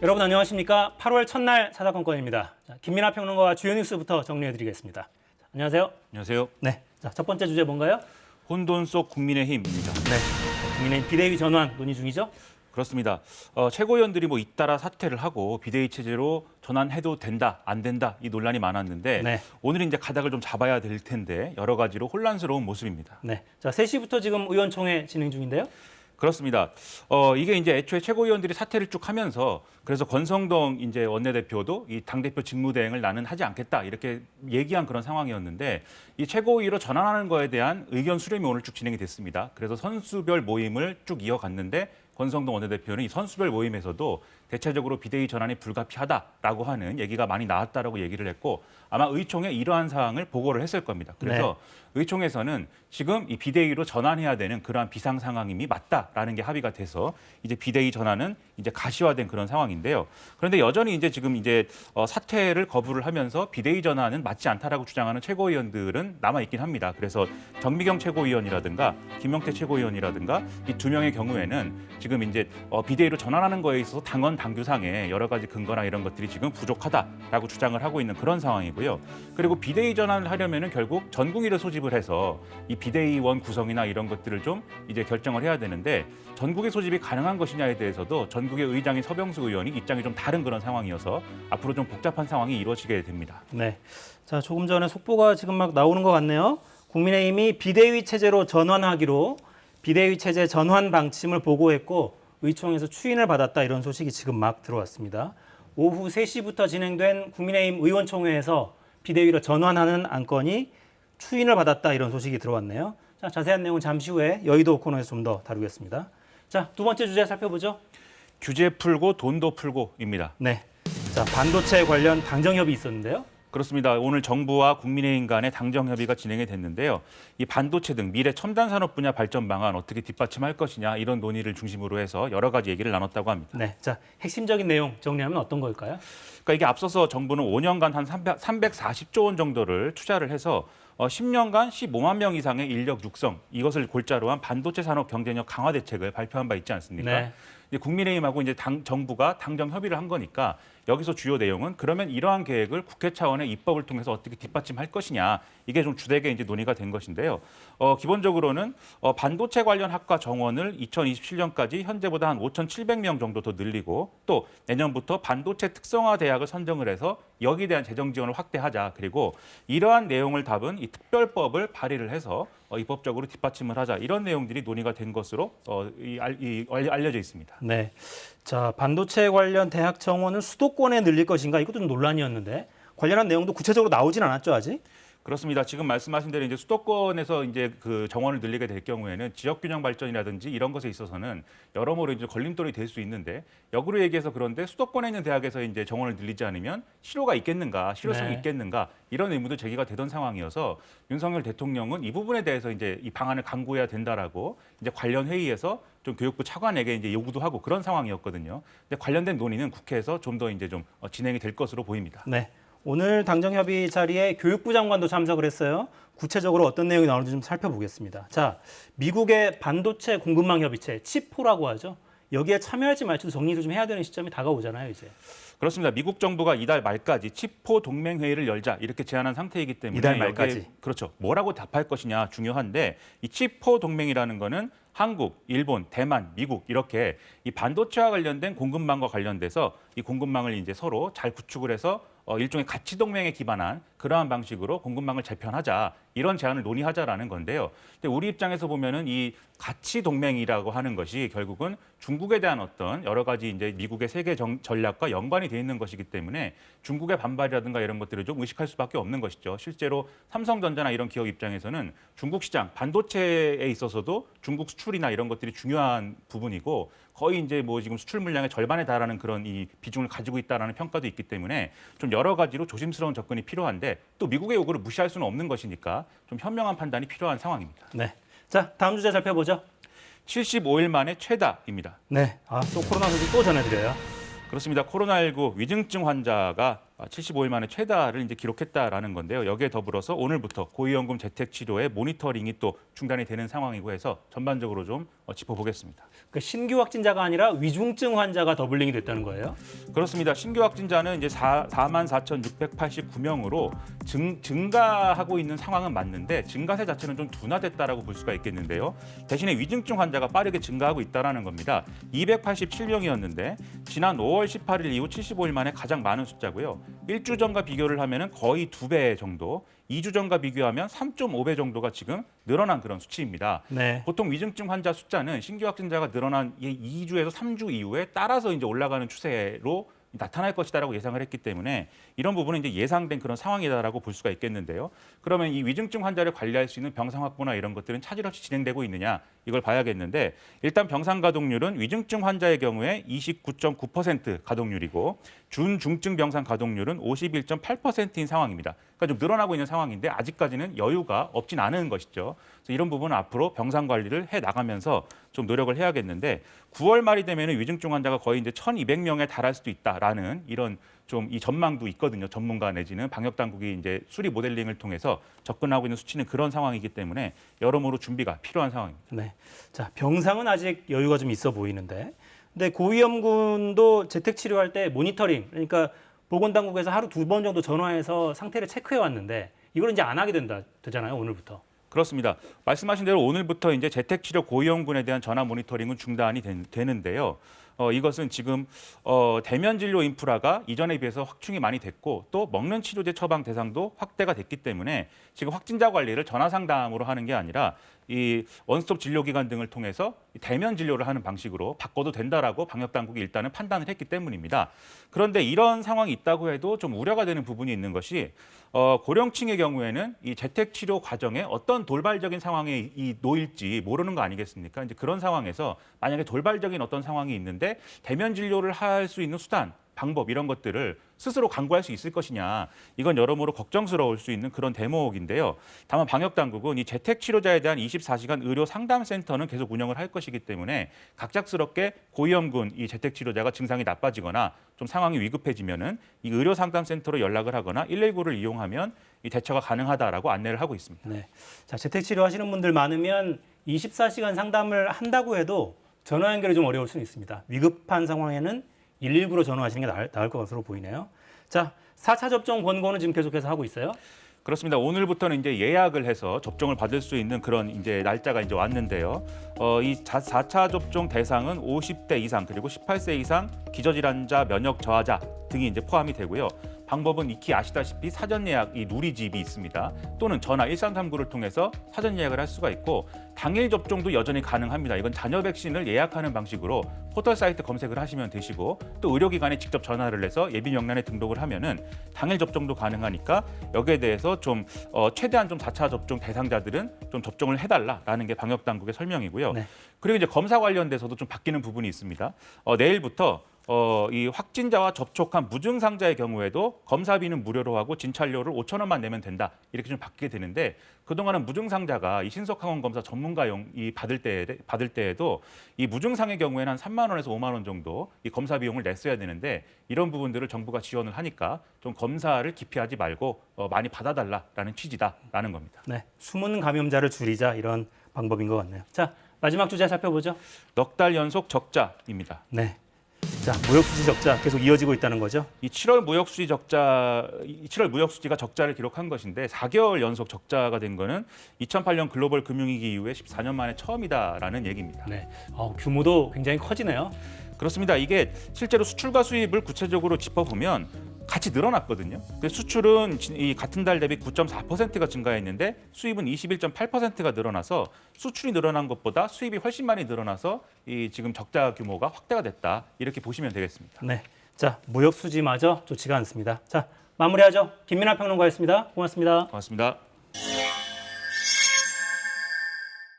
여러분 안녕하십니까? 8월 첫날 사사건건입니다. 김민하 평론가와 주요 뉴스부터 정리해드리겠습니다. 안녕하세요. 안녕하세요. 네, 첫 번째 주제 뭔가요? 혼돈 속 국민의힘입니다. 네, 국민의힘 비대위 전환 논의 중이죠? 그렇습니다. 최고위원들이 잇따라 사퇴를 하고 비대위 체제로 전환해도 된다, 안 된다 이 논란이 많았는데 네. 오늘 이제 가닥을 좀 잡아야 될 텐데 여러 가지로 혼란스러운 모습입니다. 네, 3시부터 지금 의원총회 진행 중인데요? 그렇습니다. 이게 이제 애초에 최고위원들이 사퇴를 쭉 하면서 그래서 권성동 이제 원내대표도 이 당대표 직무대행을 나는 하지 않겠다 이렇게 얘기한 그런 상황이었는데 이 최고위로 전환하는 거에 대한 의견 수렴이 오늘 쭉 진행이 됐습니다. 그래서 선수별 모임을 쭉 이어갔는데 권성동 원내대표는 이 선수별 모임에서도 대체적으로 비대위 전환이 불가피하다라고 하는 얘기가 많이 나왔다라고 얘기를 했고 아마 의총에 이러한 사항을 보고를 했을 겁니다. 그래서 의총에서는 지금 이 비대위로 전환해야 되는 그러한 비상 상황임이 맞다라는 게 합의가 돼서 이제 비대위 전환은 이제 가시화된 그런 상황인데요. 그런데 여전히 이제 지금 이제 사퇴를 거부를 하면서 비대위 전환은 맞지 않다라고 주장하는 최고위원들은 남아 있긴 합니다. 그래서 정미경 최고위원이라든가 김명태 최고위원이라든가 이 두 명의 경우에는 지금 이제 비대위로 전환하는 거에 있어서 당원 당규상의 여러 가지 근거나 이런 것들이 지금 부족하다라고 주장을 하고 있는 그런 상황이고요. 그리고 비대위 전환을 하려면은 결국 전국위를 소집을 해서 이 비대위원 구성이나 이런 것들을 좀 이제 결정을 해야 되는데 전국의 소집이 가능한 것이냐에 대해서도 전국의 의장인 서병수 의원이 입장이 좀 다른 그런 상황이어서 앞으로 좀 복잡한 상황이 이루어지게 됩니다. 네, 자 조금 전에 속보가 지금 막 나오는 것 같네요. 국민의힘이 비대위 체제로 전환하기로 비대위 체제 전환 방침을 보고했고 의총에서 추인을 받았다 이런 소식이 지금 막 들어왔습니다. 오후 3시부터 진행된 국민의힘 의원총회에서 비대위로 전환하는 안건이 추인을 받았다 이런 소식이 들어왔네요. 자, 자세한 내용은 잠시 후에 여의도 코너에서 좀 더 다루겠습니다. 자, 두 번째 주제 살펴보죠. 규제 풀고 돈도 풀고입니다. 네, 자 반도체 관련 당정 협의 있었는데요. 그렇습니다. 오늘 정부와 국민의힘 간의 당정 협의가 진행이 됐는데요. 이 반도체 등 미래 첨단 산업 분야 발전 방안 어떻게 뒷받침할 것이냐 이런 논의를 중심으로 해서 여러 가지 얘기를 나눴다고 합니다. 네, 자 핵심적인 내용 정리하면 어떤 걸까요? 그러니까 이게 앞서서 정부는 5년간 한 340조 원 정도를 투자를 해서 10년간 15만 명 이상의 인력 육성 이것을 골자로 한 반도체 산업 경쟁력 강화 대책을 발표한 바 있지 않습니까? 네. 이제 국민의힘하고 이제 정부가 당정 협의를 한 거니까 여기서 주요 내용은 그러면 이러한 계획을 국회 차원의 입법을 통해서 어떻게 뒷받침할 것이냐 이게 좀 주되게 이제 논의가 된 것인데요. 기본적으로는 반도체 관련 학과 정원을 2027년까지 현재보다 한 5,700명 정도 더 늘리고 또 내년부터 반도체 특성화 대학을 선정을 해서 여기에 대한 재정 지원을 확대하자. 그리고 이러한 내용을 담은 이 특별법을 발의를 해서 입법적으로 뒷받침을 하자. 이런 내용들이 논의가 된 것으로 알려져 있습니다. 네, 자 반도체 관련 대학 정원을 수도권에 늘릴 것인가 이것도 좀 논란이었는데 관련한 내용도 구체적으로 나오진 않았죠 아직? 그렇습니다. 지금 말씀하신 대로 이제 수도권에서 이제 그 정원을 늘리게 될 경우에는 지역 균형 발전이라든지 이런 것에 있어서는 여러모로 이제 걸림돌이 될 수 있는데 역으로 얘기해서 그런데 수도권에 있는 대학에서 이제 정원을 늘리지 않으면 실효가 있겠는가, 실효성이 네. 있겠는가 이런 의무도 제기가 되던 상황이어서 윤석열 대통령은 이 부분에 대해서 이제 이 방안을 강구해야 된다라고 이제 관련 회의에서 좀 교육부 차관에게 이제 요구도 하고 그런 상황이었거든요. 근데 관련된 논의는 국회에서 좀 더 이제 좀 진행이 될 것으로 보입니다. 네. 오늘 당정협의 자리에 교육부 장관도 참석을 했어요. 구체적으로 어떤 내용이 나오는지 좀 살펴보겠습니다. 자, 미국의 반도체 공급망 협의체, 칩4라고 하죠. 여기에 참여할지 말지도 정리를 좀 해야 되는 시점이 다가오잖아요, 이제. 그렇습니다. 미국 정부가 이달 말까지 칩4 동맹 회의를 열자 이렇게 제안한 상태이기 때문에 이달 말까지. 여기에, 그렇죠. 뭐라고 답할 것이냐 중요한데 이 칩4 동맹이라는 거는 한국, 일본, 대만, 미국 이렇게 이 반도체와 관련된 공급망과 관련돼서 이 공급망을 이제 서로 잘 구축을 해서 일종의 가치 동맹에 기반한 그러한 방식으로 공급망을 재편하자 이런 제안을 논의하자라는 건데요. 근데 우리 입장에서 보면은 이 가치 동맹이라고 하는 것이 결국은 중국에 대한 어떤 여러 가지 이제 미국의 세계 전략과 연관이 돼 있는 것이기 때문에 중국의 반발이라든가 이런 것들을 좀 의식할 수밖에 없는 것이죠. 실제로 삼성전자나 이런 기업 입장에서는 중국 시장 반도체에 있어서도 중국 수출이나 이런 것들이 중요한 부분이고 거의 이제 뭐 지금 수출 물량의 절반에 달하는 그런 이 비중을 가지고 있다라는 평가도 있기 때문에 좀 여러 가지로 조심스러운 접근이 필요한데 또 미국의 요구를 무시할 수는 없는 것이니까 좀 현명한 판단이 필요한 상황입니다. 네. 자, 다음 주제 살펴보죠. 75일 만에 최다입니다. 네. 또 코로나 소식 또 전해드려요. 그렇습니다. 코로나19 위중증 환자가 75일 만에 최다를 이제 기록했다라는 건데요. 여기에 더불어서 오늘부터 고위험군 재택 치료의 모니터링이 또 중단이 되는 상황이고 해서 전반적으로 좀 짚어보겠습니다. 그러니까 신규 확진자가 아니라 위중증 환자가 더블링이 됐다는 거예요? 그렇습니다. 신규 확진자는 이제 44,689명으로 증가하고 있는 상황은 맞는데 증가세 자체는 좀 둔화됐다라고 볼 수가 있겠는데요. 대신에 위중증 환자가 빠르게 증가하고 있다라는 겁니다. 287명이었는데 지난 5월 18일 이후 75일 만에 가장 많은 숫자고요. 1주 전과 비교를 하면 거의 2배 정도, 2주 전과 비교하면 3.5배 정도가 지금 늘어난 그런 수치입니다. 네. 보통 위중증 환자 숫자는 신규 확진자가 늘어난 2주에서 3주 이후에 따라서 이제 올라가는 추세로 나타날 것이다라고 예상을 했기 때문에 이런 부분은 이제 예상된 그런 상황이다라고 볼 수가 있겠는데요. 그러면 이 위중증 환자를 관리할 수 있는 병상 확보나 이런 것들은 차질 없이 진행되고 있느냐 이걸 봐야겠는데 일단 병상 가동률은 위중증 환자의 경우에 29.9% 가동률이고 준중증 병상 가동률은 51.8%인 상황입니다. 그러니까 좀 늘어나고 있는 상황인데 아직까지는 여유가 없진 않은 것이죠. 그래서 이런 부분은 앞으로 병상 관리를 해 나가면서 좀 노력을 해야겠는데 9월 말이 되면은 위중증 환자가 거의 이제 1,200명에 달할 수도 있다라는 이런 좀 이 전망도 있거든요. 전문가 내지는 방역 당국이 이제 수리 모델링을 통해서 접근하고 있는 수치는 그런 상황이기 때문에 여러모로 준비가 필요한 상황입니다. 네. 자, 병상은 아직 여유가 좀 있어 보이는데. 근데 고위험군도 재택 치료할 때 모니터링, 그러니까 보건당국에서 하루 2번 정도 전화해서 상태를 체크해 왔는데 이걸 이제 안 하게 되잖아요, 오늘부터. 그렇습니다. 말씀하신 대로 오늘부터 이제 재택치료 고위험군에 대한 전화 모니터링은 중단이 되는데요. 이것은 지금 대면 진료 인프라가 이전에 비해서 확충이 많이 됐고 또 먹는 치료제 처방 대상도 확대가 됐기 때문에 지금 확진자 관리를 전화 상담으로 하는 게 아니라 이 원스톱 진료기관 등을 통해서 대면 진료를 하는 방식으로 바꿔도 된다라고 방역 당국이 일단은 판단을 했기 때문입니다. 그런데 이런 상황이 있다고 해도 좀 우려가 되는 부분이 있는 것이 고령층의 경우에는 이 재택 치료 과정에 어떤 돌발적인 상황에 놓일지 모르는 거 아니겠습니까? 이제 그런 상황에서 만약에 돌발적인 어떤 상황이 있는데 대면 진료를 할 수 있는 수단 방법 이런 것들을 스스로 강구할 수 있을 것이냐 이건 여러모로 걱정스러울 수 있는 그런 대목인데요. 다만 방역 당국은 이 재택 치료자에 대한 24시간 의료 상담 센터는 계속 운영을 할 것이기 때문에 각작스럽게 고위험군 이 재택 치료자가 증상이 나빠지거나 좀 상황이 위급해지면은 이 의료 상담 센터로 연락을 하거나 119를 이용하면 이 대처가 가능하다라고 안내를 하고 있습니다. 네. 자, 재택 치료하시는 분들 많으면 24시간 상담을 한다고 해도 전화 연결이 좀 어려울 수는 있습니다. 위급한 상황에는 119로 전화하시는 게 나을 것으로 보이네요. 자, 4차 접종 권고는 지금 계속해서 하고 있어요? 그렇습니다. 오늘부터는 이제 예약을 해서 접종을 받을 수 있는 그런 이제 날짜가 이제 왔는데요. 이 4차 접종 대상은 50대 이상 그리고 18세 이상 기저질환자, 면역 저하자 등이 이제 포함이 되고요. 방법은 익히 아시다시피 사전 예약 이 누리집이 있습니다. 또는 전화 1339를 통해서 사전 예약을 할 수가 있고 당일 접종도 여전히 가능합니다. 이건 자녀 백신을 예약하는 방식으로 포털 사이트 검색을 하시면 되시고 또 의료기관에 직접 전화를 해서 예비 명단에 등록을 하면은 당일 접종도 가능하니까 여기에 대해서 좀 최대한 좀 4차 접종 대상자들은 좀 접종을 해달라라는 게 방역 당국의 설명이고요. 네. 그리고 이제 검사 관련돼서도 좀 바뀌는 부분이 있습니다. 내일부터 이 확진자와 접촉한 무증상자의 경우에도 검사비는 무료로 하고 진찰료를 5,000원만 내면 된다. 이렇게 좀 바뀌게 되는데 그동안은 무증상자가 이 신속항원 검사 전문가용 이 받을 때에도 이 무증상의 경우에는 한 3만 원에서 5만 원 정도 이 검사 비용을 냈어야 되는데 이런 부분들을 정부가 지원을 하니까 좀 검사를 기피하지 말고 많이 받아달라라는 취지다라는 겁니다. 네. 숨은 감염자를 줄이자 이런 방법인 것 같네요. 자, 마지막 주제 살펴보죠. 넉 달 연속 적자입니다. 네. 자, 무역수지 적자 계속 이어지고 있다는 거죠? 이 7월 무역 수지가 적자를 기록한 것인데 4개월 연속 적자가 된 거는 2008년 글로벌 금융위기 이후에 14년 만에 처음이다라는 얘기입니다. 네. 규모도 굉장히 커지네요. 그렇습니다. 이게 실제로 수출과 수입을 구체적으로 짚어보면 같이 늘어났거든요. 수출은 이 같은 달 대비 9.4%가 증가했는데 수입은 21.8%가 늘어나서 수출이 늘어난 것보다 수입이 훨씬 많이 늘어나서 이 지금 적자 규모가 확대가 됐다. 이렇게 보시면 되겠습니다. 네. 자, 무역 수지마저 좋지가 않습니다. 자, 마무리하죠. 김민하 평론가였습니다. 고맙습니다. 고맙습니다.